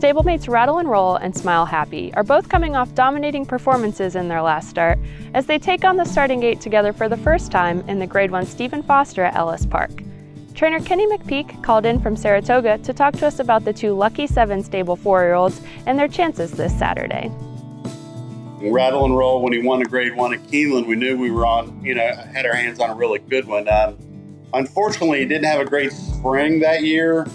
Stablemates Rattle and Roll and Smile Happy are both coming off dominating performances in their last start as they take on the starting gate together for the first time in the Grade 1 Stephen Foster at Ellis Park. Trainer Kenny McPeek called in from Saratoga to talk to us about the two Lucky 7 stable 4-year-olds and their chances this Saturday. Rattle and Roll, when he won the Grade 1 at Keeneland, we knew we were had our hands on a really good one. Unfortunately, he didn't have a great spring that year.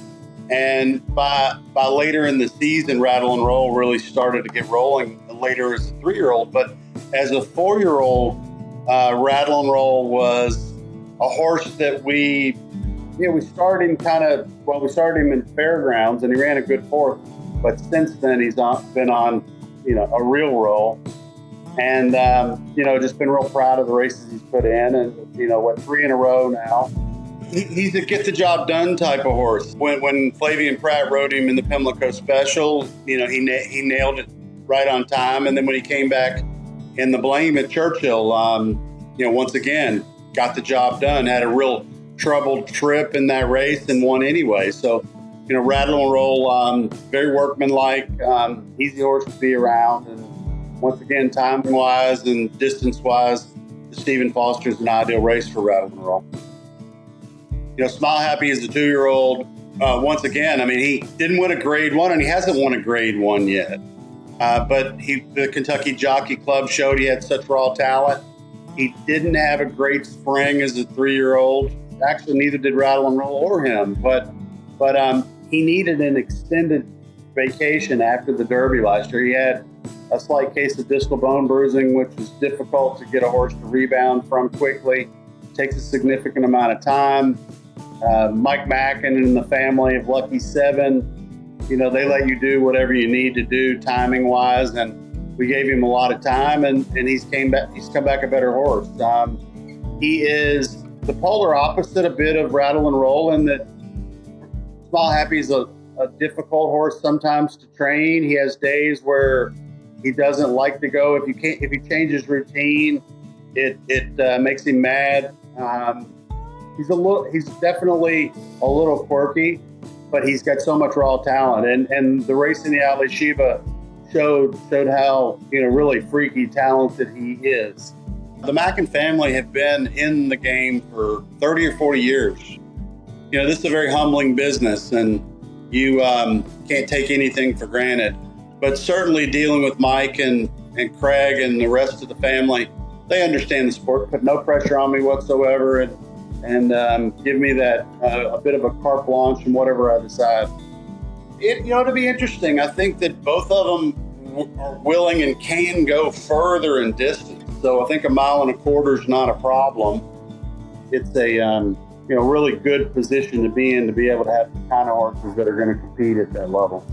And by later in the season, Rattle and Roll really started to get rolling later as a 3-year-old. But as a 4-year-old, Rattle and Roll was a horse that we started him in fairgrounds, and he ran a good 4th. But since then, he's been on, a real roll. And, just been real proud of the races he's put in. And, 3 in a row now. He's a get-the-job-done type of horse. When Flavian Pratt rode him in the Pimlico Special, he nailed it right on time. And then when he came back in the Blame at Churchill, once again, got the job done. Had a real troubled trip in that race and won anyway. So, Rattle and Roll, very workmanlike, easy horse to be around. And once again, timing-wise and distance-wise, the Stephen Foster is an ideal race for Rattle and Roll. Smile Happy is a 2-year-old. Once again, he didn't win a Grade 1, and he hasn't won a Grade 1 yet. But the Kentucky Jockey Club showed he had such raw talent. He didn't have a great spring as a 3-year-old. Actually, neither did Rattle and Roll or him. But he needed an extended vacation after the Derby last year. He had a slight case of distal bone bruising, which is difficult to get a horse to rebound from quickly. It takes a significant amount of time. Mike Mackin and the family of Lucky 7, they let you do whatever you need to do timing-wise, and we gave him a lot of time, and he's come back a better horse. He is the polar opposite a bit of Rattle and Roll in that Smile Happy is a difficult horse sometimes to train. He has days where he doesn't like to go. If he changes routine, it makes him mad. He's definitely a little quirky, but he's got so much raw talent. And the race in the Atlas Sheba showed how, really freaky talented he is. The Mackin family have been in the game for 30 or 40 years. This is a very humbling business, and you can't take anything for granted. But certainly dealing with Mike and Craig and the rest of the family, they understand the sport, put no pressure on me whatsoever, and give me that a bit of a carte blanche in whatever I decide. It'll be interesting. I think that both of them are willing and can go further in distance. So I think 1.25 miles is not a problem. It's a really good position to be in, to be able to have the kind of horses that are going to compete at that level.